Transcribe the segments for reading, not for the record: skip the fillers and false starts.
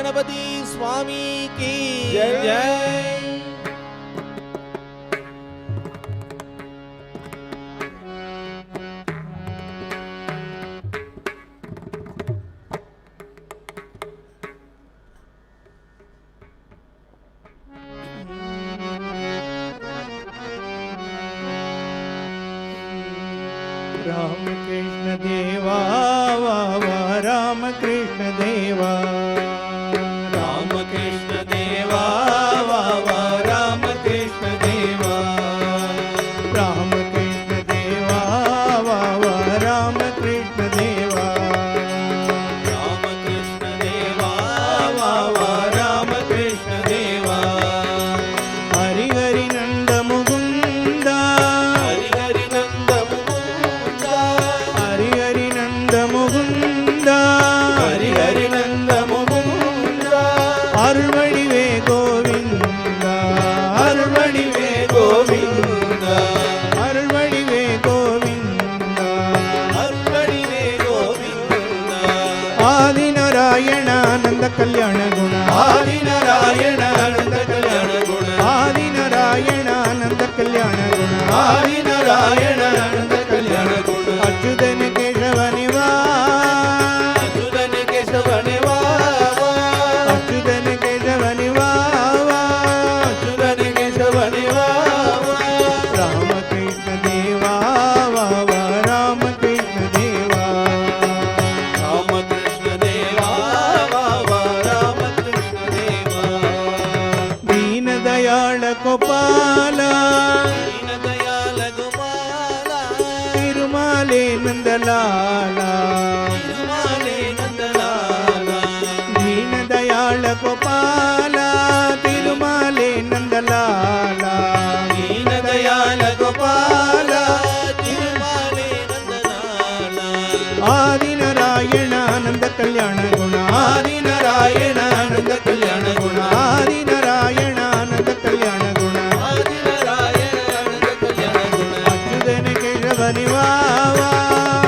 गणपति स्वामी की जय। राम कृष्ण देवा वावा राम कृष्ण देवा, राम कृष्ण देवा वावा राम कृष्ण देवा, राम कृष्ण देवा वावा राम कृष्ण देवा, राम कृष्ण देवा वावा राम कृष्ण देवा, हरि हरि नंद मुकुंदा, हरि हरि नंद मुकुंदा, हरि हरि नंद मुकुंदा, हरि हरि नंद मुकुंदा, अरुणवडिवे गोविंदा, अरुणवडिवे गोविंदा, अरुणवडिवे गोविंदा, अरुणवडिवे गोविंदा, आदि नारायण आनंद कल्याण गुण, आदि नारायण आनंद कल्याण गुण, आदि नारायण आनंद कल्याण गुण, आदि नारायण आनंद कल्याण गुण, अच्युतन केशव निवास, अच्युतन केशव निवास, अच्युतन केशव निवास, अच्युतन केशव निवास, राम कृष्ण देवा वावा राम कृष्ण देवा, राम कृष्ण देवा वावा राम कृष्ण देवा, दीन दयाळ गोपाला, दीन दयाल गोपाला, तिरुमाले नंदलाला, तिरुमाले नंदलाला, दीन दयाळ गोपाला, तिरुमाले नंदलाला, दीन दयाल गोपाला, तिरुमाले नंदलाला, आदि नारायण आनंद कल्याण गुण, आदि नारायण आनंद कल्याण गुण, आदि नारायण आनंद कल्याण गुण, आदि नारायण आनंद कल्याण गुण, अच्युतन केशव निवावा,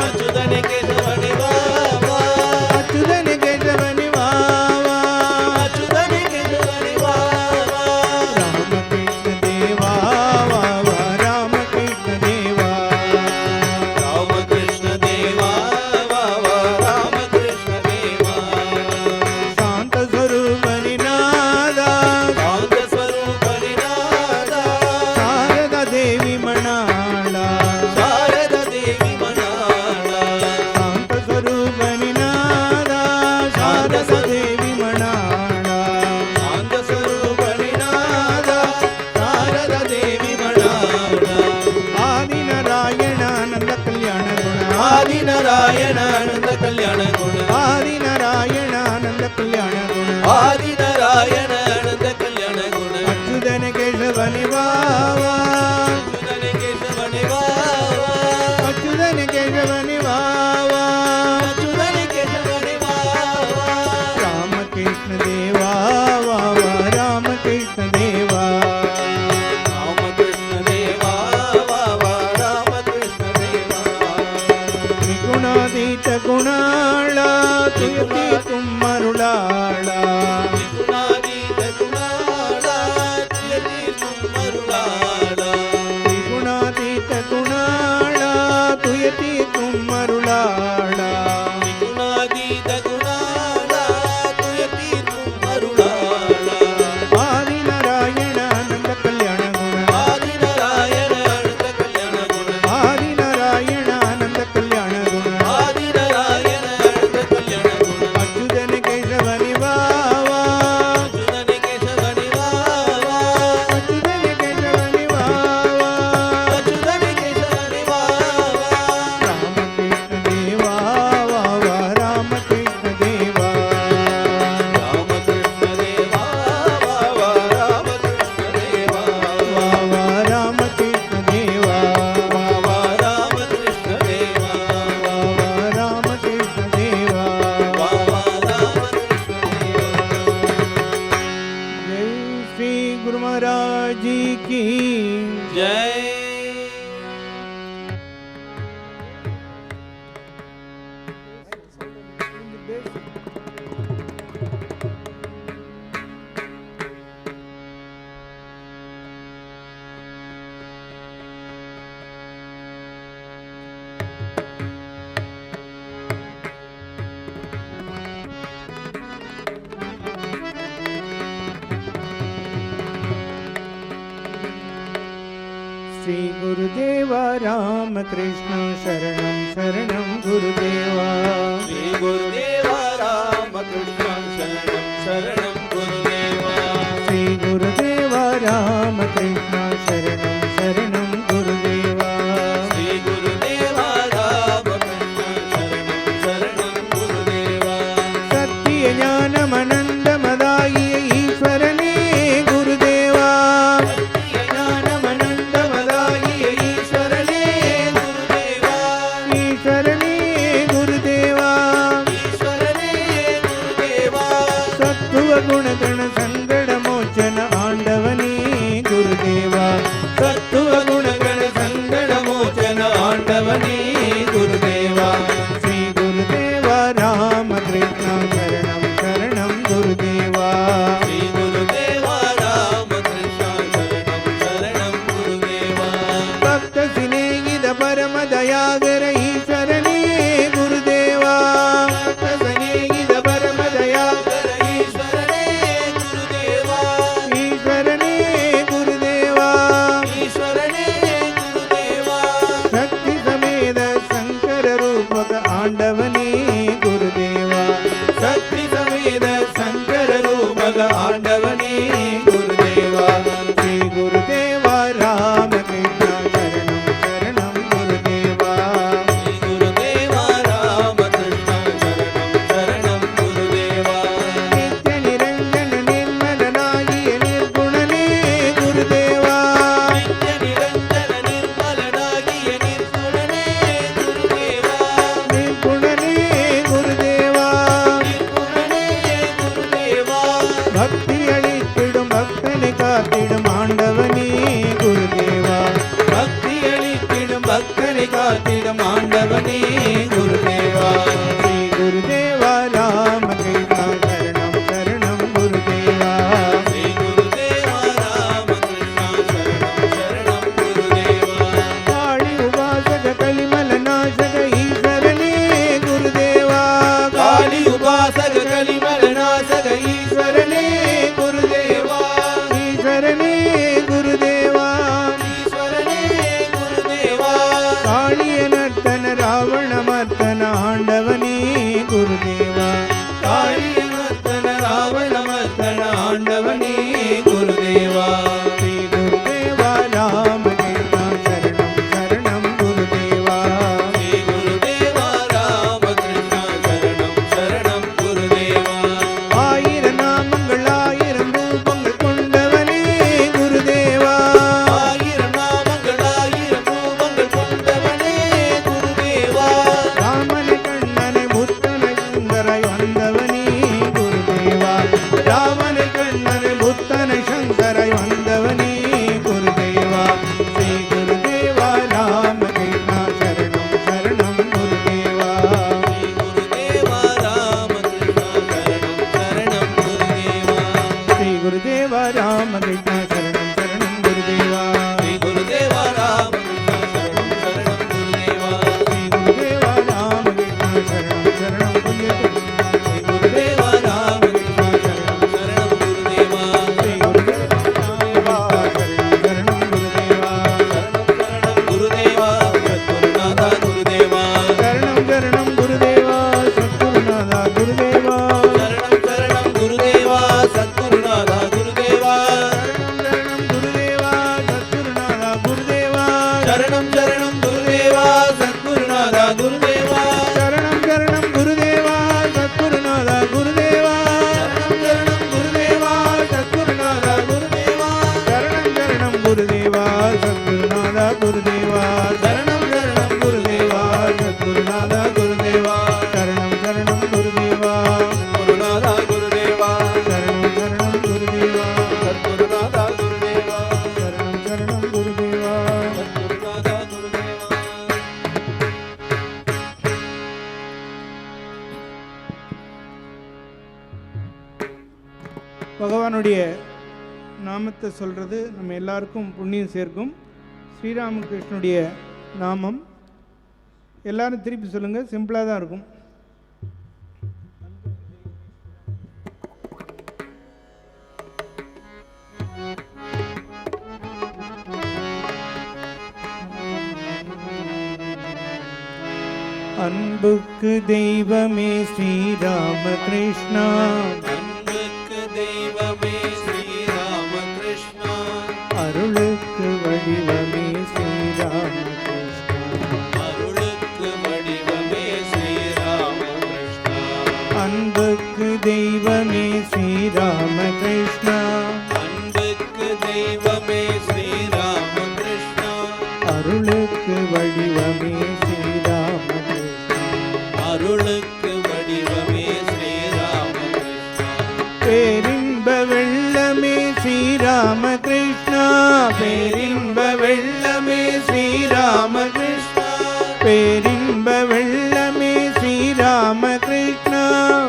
अच्युतन केशव निवावा, अच्युतन केशव निवावा, अच्युतन केशव निवावा, राम कृष्ण देवा वावा राम कृष्ण देवा, राम कृष्ण देवा वावा राम कृष्ण देवा, शांत स्वरूप निनादा, शांत स्वरूप निनादा, शारदा देवी म्हणाला, शारदा देवी म्हणाला, शांत स्वरूप निनादा, शारदा देवी म्हणाला, शांत स्वरूप निनादा, शारदा देवी म्हणाला, आदि नारायण आनंद कल्याण गुण, आदि नारायण आनंद कल्याण गुण, आदि नारायण आनंद कल्याण गुण, आदि नारायण आनंद कल्याण गुण, अच्युतन केशव निवावा, अच्युतन केशव निवावा, अच्युतन केशव निवावा, अच्युतन केशव निवावा, राम कृष्ण देवा वावा राम कृष्ण देवा, राम कृष्ण देवा वावा राम कृष्ण देवा, त्रिगुणातीत गुणाळा तुयती कुम्मरुळाळा, त्रिगुणातीत गुणाला, तुयती कुम्मरुळाला, त्रिगुणातीत गुणाळा तुयती कुम्मरुळाळा, त्रिगुणातीत गुणाला, तुयती कुम्मरुळाला, आदि नारायण आनंद कल्याण गुण, आदि नारायण आनंद कल्याण गुण, आदि नारायण आनंद कल्याण गुण, आदि नारायण आनंद कल्याण गुण, अच्युतन केशव निवावा, अच्युतन केशव निवावा, अच्युतन केशव निवावा, अच्युतन केशव निवावा, राम कृष्ण देवा वावा राम कृष्ण देवा, राम कृष्ण देवा वावा राम कृष्ण देवा, वावा राम कृष्ण देवा, वावा राम कृष्ण देवा, वावा राम कृष्ण देवा, वावा राम कृष्ण देवा, जय श्री गुरु महाराज जी की जय। ஸ்ரீ குருதேவா ராமகிருஷ்ண சரணம் சரணம் குருதேவா. ஸ்ரீ குருதேவா ராமகிருஷ்ண சரணம் சரணம் குருதேவா. ஸ்ரீ குருதேவா ராமகிருஷ்ண சரணம் சரணம் குருதேவா. ஸ்ரீ குருதேவா ராமகிருஷ்ண சரணம் சரணம் குருதேவா. சத்திய ஞானமனந்தமதாயிய ஈஸ்வரனே குருதேவா. ஞானமனந்தமதாயிய ஈஸ்வரனே குருதேவா. ஈஸ்வரனே குருதேவா. ஈஸ்வரனே குருதேவா. சத்துவ குணகண சங்கட மோச்சன ஆண்டவனே குருதேவா. சத்துவ குணகண சங்கட மோச்சன ஆண்டவனே குருதேவா. ஸ்ரீ குருதேவா ராமகிருஷ்ண சரணம் சரணம் குருதேவா. ஸ்ரீ குருதேவா ராமகிருஷ்ண சரணம் சரணம் குருதேவா. பக்த சிநேகித பரம தயாகர ஈஸ்வரனே குருதேவா. பக்த சிநேகித பரம தயாகர ஈஸ்வரனே குருதேவா. ஈஸ்வரனே குருதேவா. ஈஸ்வரனே குருதேவா. சக்தி சமேத சங்கர ரூபக ஆண்டவனே குருதேவா. சக்தி சமேத சங்கர ரூபக ஆண்டவனே குருதேவா. ஸ்ரீ குருதேவா ராமகிருஷ்ண சரணம் சரணம் குருதேவா. ஸ்ரீ குருதேவா ராமகிருஷ்ண சரணம் சரணம் குருதேவா. நித்ய நிரஞ்சன நிர்மலனாகிய நிர்குணனே குருதேவா. நித்ய நிரஞ்சன நிர்மலனாகிய நிர்குணனே குருதேவா. நிர்குணனே குருதேவா. நிர்குணனே குருதேவா. பக்தி அளித்திடும் பக்தனை காத்திடும் ஆண்டவனே குருதேவா. பக்தி அளித்திடும் பக்தனை காத்திடும் ஆண்டவனே குருதேவா. ஸ்ரீ குருதேவா ராமகிருஷ்ண சரணம் சரணம் குருதேவா. ஸ்ரீ குருதேவா ராமகிருஷ்ண சரணம் சரணம் குருதேவா. காளி உபாசக கலிமல நாசக ஈஸ்வரனே குருதேவா. காளி உபாசக கலிமல நாசக ஈஸ்வரனே குருதேவா. ஈஸ்வரனே குருதேவா. ஈஸ்வரனே குருதேவா. காளிய நர்த்தன ராவண மர்த்தன ஆண்டவனே குருதேவா. காளிய நர்த்தன ராவண மர்த்தன ஆண்டவனே குருதேவா. ஸ்ரீ குருதேவா ராமகிருஷ்ண சரணம் சரணம் குருதேவா. ஸ்ரீ குருதேவா ராமகிருஷ்ண சரணம் சரணம் குருதேவா. ஆயிரம் நாமங்கள் ஆயிரம் ரூபங்கள் கொண்டவனே குருதேவா. ஆயிரம் நாமங்கள் ஆயிரம் ரூபங்கள் கொண்டவனே குருதேவா. ராமனை கண்ணனை முத்தனை சுந்தராய் வந்தவனே குருதேவா. ராமனை கண்ணனை முத்தனை சங்கராய் வந்தவனே குருதேவா. ஸ்ரீ குருதேவா ராமகிருஷ்ண சரணம் சரணம் குருதேவா. ஸ்ரீ குருதேவா ராமகிருஷ்ண சரணம் சரணம் குருதேவா. ஸ்ரீ குருதேவா ராமகிருஷ்ண சரணம் சரணம் குருதேவா. ஸ்ரீ குருதேவா ராமகிருஷ்ண சரணம் சரணம் குருதேவா. ஸ்ரீ குருதேவா ராமகிருஷ்ண சரணம் சரணம் குருதேவா. ஸ்ரீ குருதேவா ராமகிருஷ்ண சரணம் சரணம் குருதேவா. ஸ்ரீ குருதேவா சரணம் குருதேவா. சரணம் குருதேவா சத்குருநாதா குருதேவா. சரணம் சரணம் குருதேவா சத்குருநாதா குருதேவா. சரணம் சரணம் குருதேவா சத்குருநாதா குருதேவா. சரணம் சரணம் குருதேவா சத்குருநாதா குருதேவா. சரணம் சரணம் குருதேவா சத்குருநாதா குருதேவா. சரணம் சரணம் குருதேவா சத்குருநாதா குருதேவா. சரணம் சரணம் குருதேவா சத்குருநாதா குருதேவா. சரணம் சரணம் குருதேவா குருநாதா குருதேவா. சரணம் சரணம் குருதேவா. சத்குருநாதா குருதேவா. சரணம் சரணம் குருதேவா. சத்குருநாதா குருதேவா. பகவானுடைய நாமத்தை சொல்கிறது நம்ம எல்லாருக்கும் புண்ணியம் சேர்க்கும். ஸ்ரீராமகிருஷ்ணனுடைய நாமம் எல்லாரும் திருப்பி சொல்லுங்கள், சிம்பிளாக தான் இருக்கும். அன்புக்கு தெய்வமே ஸ்ரீராமகிருஷ்ணா, அன்புக்கு தெய்வமே ஸ்ரீராமகிருஷ்ணா, அருளுக்கு வடிவமே ஸ்ரீராமகிருஷ்ணா, அருளுக்கு வடிவமே ஸ்ரீராமகிருஷ்ணா, அன்புக்கு தெய்வமே ஸ்ரீராமகிருஷ்ணா, அன்புக்கு தெய்வமே ஸ்ரீராமகிருஷ்ணா, அருளுக்கு வடிவமே ஸ்ரீராமகிருஷ்ணா, அருளுக்கு வடிவமே ஸ்ரீராமகிருஷ்ணா, பேரின்ப வெள்ளமே ஸ்ரீராமகிருஷ்ணா, பேரின்ப வெள்ளமே ஸ்ரீராமகிருஷ்ணா, பேரின்ப வெள்ளமே ஸ்ரீராமகிருஷ்ணா,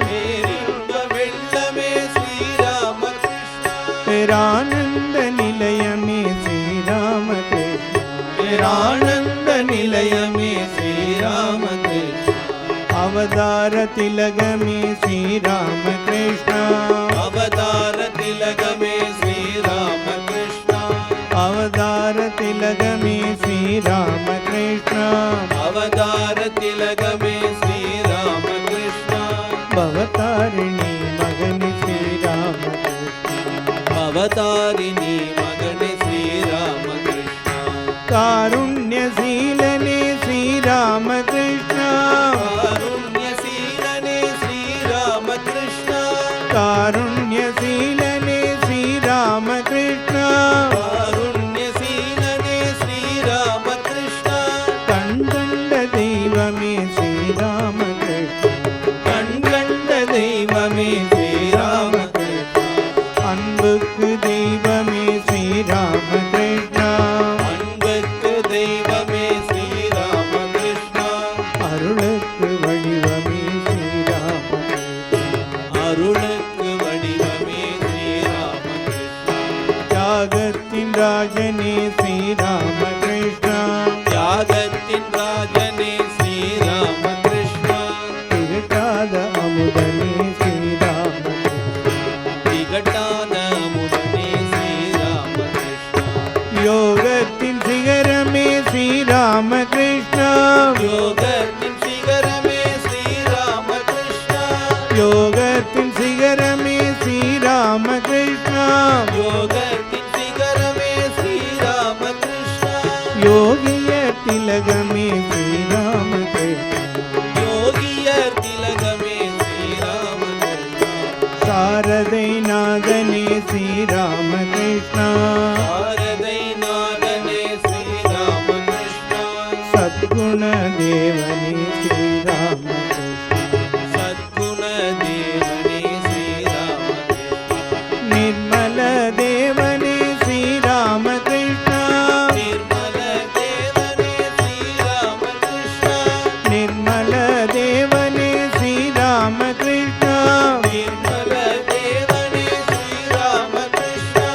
பேரின்ப வெள்ளமே ஸ்ரீராமகிருஷ்ணா, பேரானந்த நிலையமே ஸ்ரீராமகிருஷ்ணா, பேரானந்த நிலையமே ஸ்ரீராமகிருஷ்ணா, அவதார திலகமே ஸ்ரீராமகிருஷ்ணா, அவதார திலகமே ஸ்ரீராமகிருஷ்ணா, அவதார திலகமே ஸ்ரீராமகிருஷ்ணா, அவதார திலகமே ஸ்ரீராமகிருஷ்ணா, பவதாரிணி மகனி ஸ்ரீராமகிருஷ்ணா, அவதாரிணி மகனே ஸ்ரீராமகிருஷ்ணா, காருண்யசீலனே ஸ்ரீராமகிருஷ்ணா, காருண்யசீலனே ஸ்ரீராமகிருஷ்ணா, காருண்யசீலனே ஸ்ரீராமகிருஷ்ணா, காருண்யசீலனே ஸ்ரீராமகிருஷ்ணா, கண்கண்ட தெய்வமே ஸ்ரீராமகிருஷ்ணா, கண்கண்ட தெய்வமே ஸ்ரீராமகிருஷ்ணா, அன்புக்கு தெய்வமே ஸ்ரீராமகிருஷ்ணா, அன்புக்கு தெய்வமே ஸ்ரீராமகிருஷ்ணா, அருளுக்கு வடிவமே ஸ்ரீராமகிருஷ்ணா, அருளுக்கு வடிவமே ஸ்ரீராமகிருஷ்ணா, தியாகத்தின் ராஜனே ஸ்ரீராமகிருஷ்ணா, தியாகத்தின் ராஜனே ஸ்ரீராமகிருஷ்ணா, திகட்டாத அமுதனே ஸ்ரீராமகிருஷ்ணா, திகட்டாத அமுதனே ஸ்ரீராமகிருஷ்ணா, யோகத்தின் சிகரமே ஸ்ரீராமகிருஷ்ணா, யோகத்தின் சிகரமே ஸ்ரீராமகிருஷ்ணா, யோகத்தின் சிகரமே ஸ்ரீராமகிருஷ்ணா, யோகத்தின் சிகரமே ஸ்ரீராமகிருஷ்ணா, யோகிய திலகமே ஸ்ரீராமகிருஷ்ணா, யோகியர் திலகமே ஸ்ரீராமகிருஷ்ணா, சாரதை நாதனே ஸ்ரீராமகிருஷ்ணா, பாரதை நாதனே ஸ்ரீராமகிருஷ்ணா, சத்குண தேவனே ஸ்ரீராமகிருஷ்ணா, சத்குண தேவனே ஸ்ரீராமகிருஷ்ணா, நிர்மல தேவனே ஸ்ரீராமகிருஷ்ணா, நிர்மல தேவனே ஸ்ரீராமகிருஷ்ணா, நிர்மல தேவனே ஸ்ரீராமகிருஷ்ணா, நிர்மல தேவனே ஸ்ரீராமகிருஷ்ணா,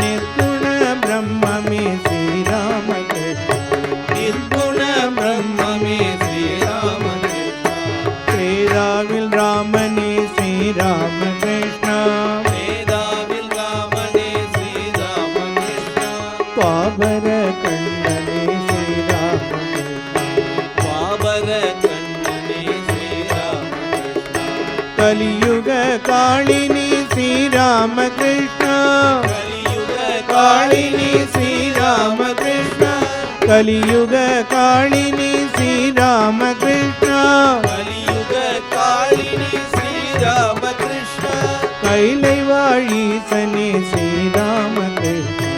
நிர்குண பிரம்மமே ஸ்ரீராமகிருஷ்ணா, நிர்குண பிரம்மமே ஸ்ரீராமகிருஷ்ணா, வேதாவில் ராமனே ஸ்ரீராமகிருஷ்ணா, வேதாவில் ராமனே ஸ்ரீராமகிருஷ்ணா, பாபர கண்ணனே ஸ்ரீராமகிருஷ்ணா, பாபர கண்ணனே ஸ்ரீராமகிருஷ்ணா, கலியுக காளினி ஸ்ரீராமகிருஷ்ணா, கலியுக காளினி ஸ்ரீராமகிருஷ்ணா, கலியுக காளினி ஸ்ரீராமகிருஷ்ணா, கலியுக காளினி ஸ்ரீராமகிருஷ்ணா, கைலை வாழீசனே ஸ்ரீராமகிருஷ்ணா,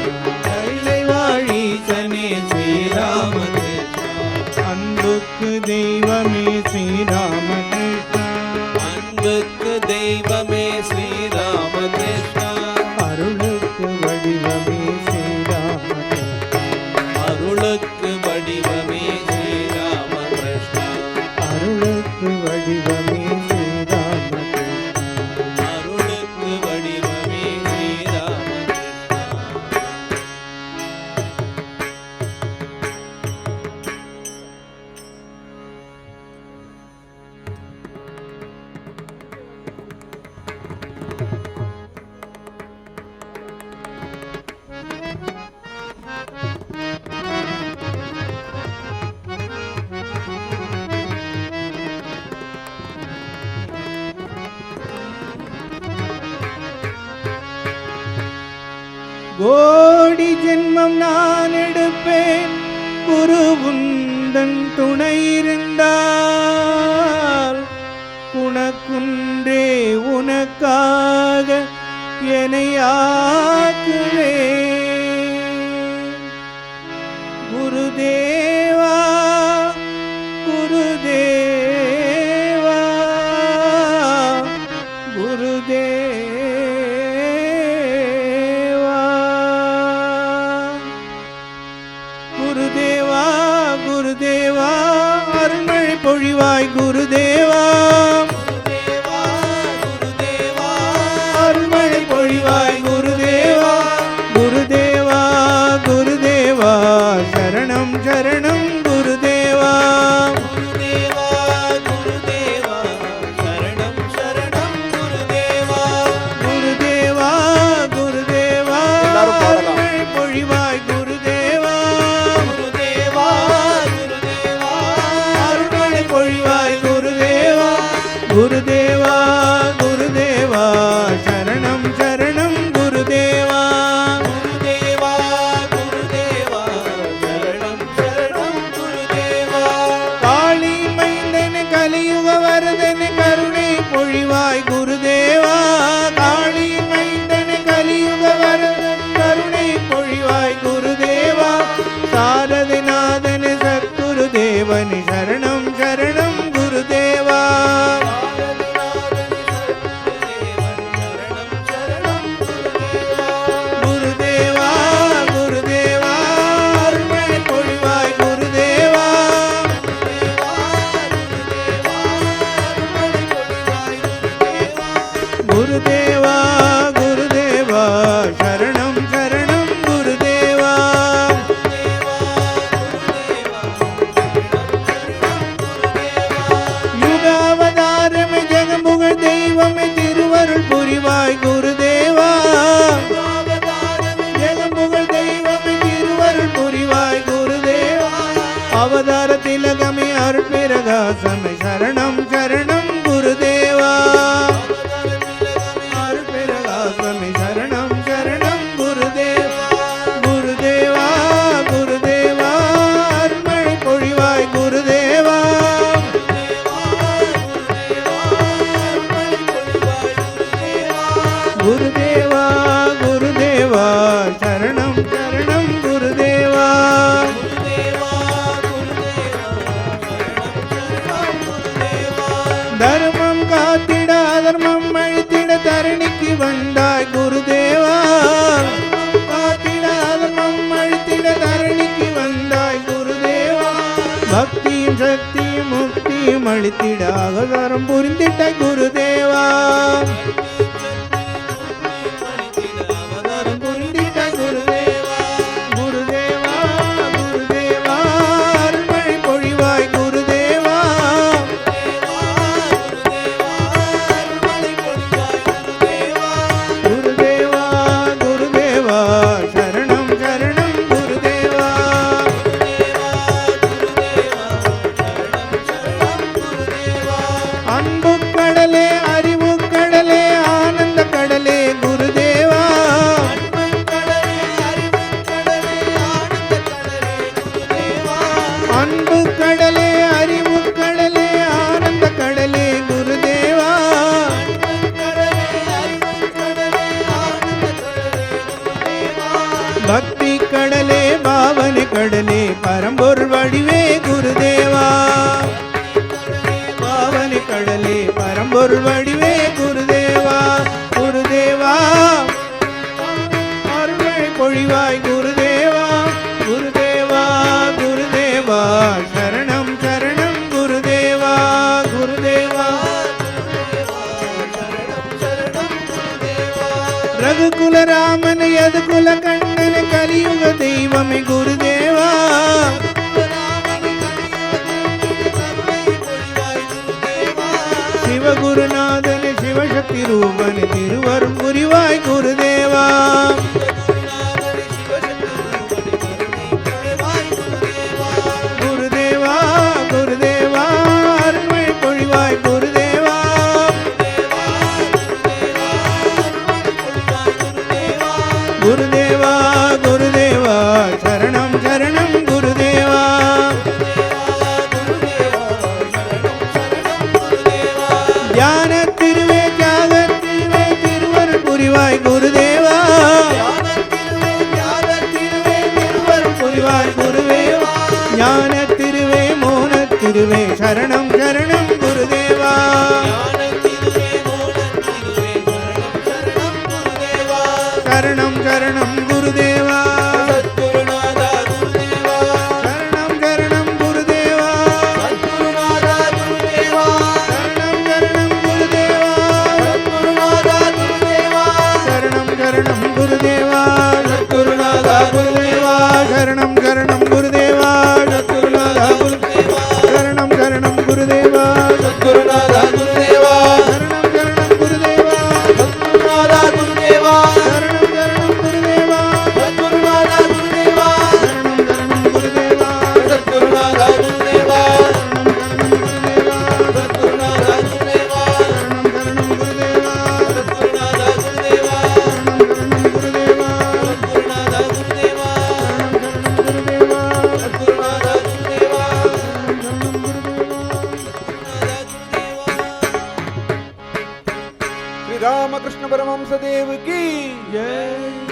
கைலை வாழீசனே ஸ்ரீராமகிருஷ்ணா, அன்புக்கு தெய்வமே ஸ்ரீராமகிருஷ்ணா, அன்புக்கு தெய்வமே ஸ்ரீராமகிருஷ்ணா, அருளுக்கு வடிவமே ஸ்ரீராமகிருஷ்ணா, அருளுக்கு வடிவமே ஸ்ரீராமகிருஷ்ணா, அருளுக்கு வடிவமே ஸ்ரீராமகிருஷ்ணா, அருளுக்கு வடிவமே ஸ்ரீராமகிருஷ்ணா, கோடி ஜென்மம் நான் எடுப்பேன் குரு உந்தன் துணை இருந்தால் குணக்குன்றே உனக்காக என்னை ஆக்குவேன். குருதேவா குருதேவா குருதேவா குருதேவா குருதேவா அருள்மழை பொழிவாய் குருதேவா அருள்மழை பொழிவாய் குருதேவா குருதேவா குருதேவா சரணம் சரணம் குருதேவா குருதேவா குருதேவா சரணம் சரணம் குருதேவா குருதேவா குருதேவா எல்லாரும் பாடலாம். அருள்மழை பொழிவாய் குருதேவா குருதேவா குருதேவா அருள்மழை பொழிவாய் குருதேவா குருதேவா குருதேவா சரணம் சரணம் குருதேவா குருதேவா குருதேவா சரணம் சரணம் குருதேவா காளி மைந்தன் கலியுக வரதன் கருணை பொழிவாய் குருதேவா காளி மைந்தன் கலியுக வரதன் கருணை பொழிவாய் குருதேவா சாரதிநாதன் சத்குருதேவன் சரணம் சரணம் குருதேவா குருதேவா குருதேவா அருள்மழை பொழிவாய் குருதேவா குருதேவா குருதேவா சரணம் சரணம் குருதேவா யுகாவதாரம் ஜெகமுகழ் தெய்வம் திருவருள் புரிவாய் குருதேவா ஜெகமுகழ் தெய்வம் திருவருள் புரிவாய் குருதேவா அவதார திலகமே அருட்பிரகாசமே சரணம் சரணம் குருதேவா அருட்பிரகாசமே சரணம் சரணம் குருதேவா குருதேவா குருதேவா அருள்மழை பொழிவாய் குருதேவா குருதேவா குருதேவா சரணம் சரணம் குருதேவா தர்மம் காத்திட அதர்மம் அழித்திட தரணிக்கு வந்தாய் குருதேவா காத்திட அதர்மம் அழித்திட தரணிக்கு வந்தாய் குருதேவா பக்தியும் சக்தியும் முக்தியும் அழித்திட அகதாரம் புரிந்திட்ட குருதேவா அவதாரம் புரிந்திட்ட குருதேவா குருதேவா குருதேவா அருள்மழை பொழிவாய் குருதேவா குருதேவா குருதேவா சரணம் சரணம் குருதேவா அன்பு கடலே அறிவு கடலே ஆனந்த கடலே குருதேவா அன்பு கடலே அறிவு கடலே ஆனந்த கடலே குருதேவா பக்தி கடலே பாவனை கடலே பரம்பொருள் வடிவே குருதேவா பாவனை கடலே பரம்பொருள் வடிவே குருதேவா குருதேவா அருள்மழை பொழிவாய் குருதேவா குருதேவா குருதேவா சரணம் சரணம் குருதேவா குருதேவா ரகுகுல ராமன் யதுகுல கண்ணன் கலியுக தெய்வமே குருதேவா சிவகுருநாதன் சிவசக்தி ரூபன் திருவருள் புரிவாய் குருதேவா குருதேவா குருதேவா அருள்மழை பொழிவாய் குருதேவா குருதேவா அருள்வாய் குருதேவா ஞான திருவே மோன திருவே சரணம் சரணம் குருதேவா சரணம் சரணம் குருதேவா சத்குருநாதா குருதேவா சரணம் சரணம் குருதேவா சத்குருநாதா குருதேவா சரணம் சரணம் குருதேவா சத்குருநாதா குருதேவா சரணம் சரணம் குருதேவா சத்குருநாதா குருதேவா சரணம் சரணம் குருதேவா சத்குருநாதா குருதேவா சரணம் சரணம் குருதேவா சத்குருநாதா குருதேவா சரணம் சரணம் குருதேவா சத்குருநாதா குருதேவா சரணம் சரணம் குருதேவா சத்குருநாதா குருதேவா சரணம் சரணம் குருதேவா சத்குருநாதா குருதேவா சரணம் சரணம் குருதேவா சத்குருநாதா குருதேவா சரணம் சரணம் குருதேவா சத்குருநாதா குருதேவா சரணம் சரணம் குருதேவா சத்குருநாதா குருதேவா சரணம் சரணம் குருதேவா சத்குருநாதா குருதேவா சரணம் குருதேவா श्री रामकृष्ण परमहंस देव की जय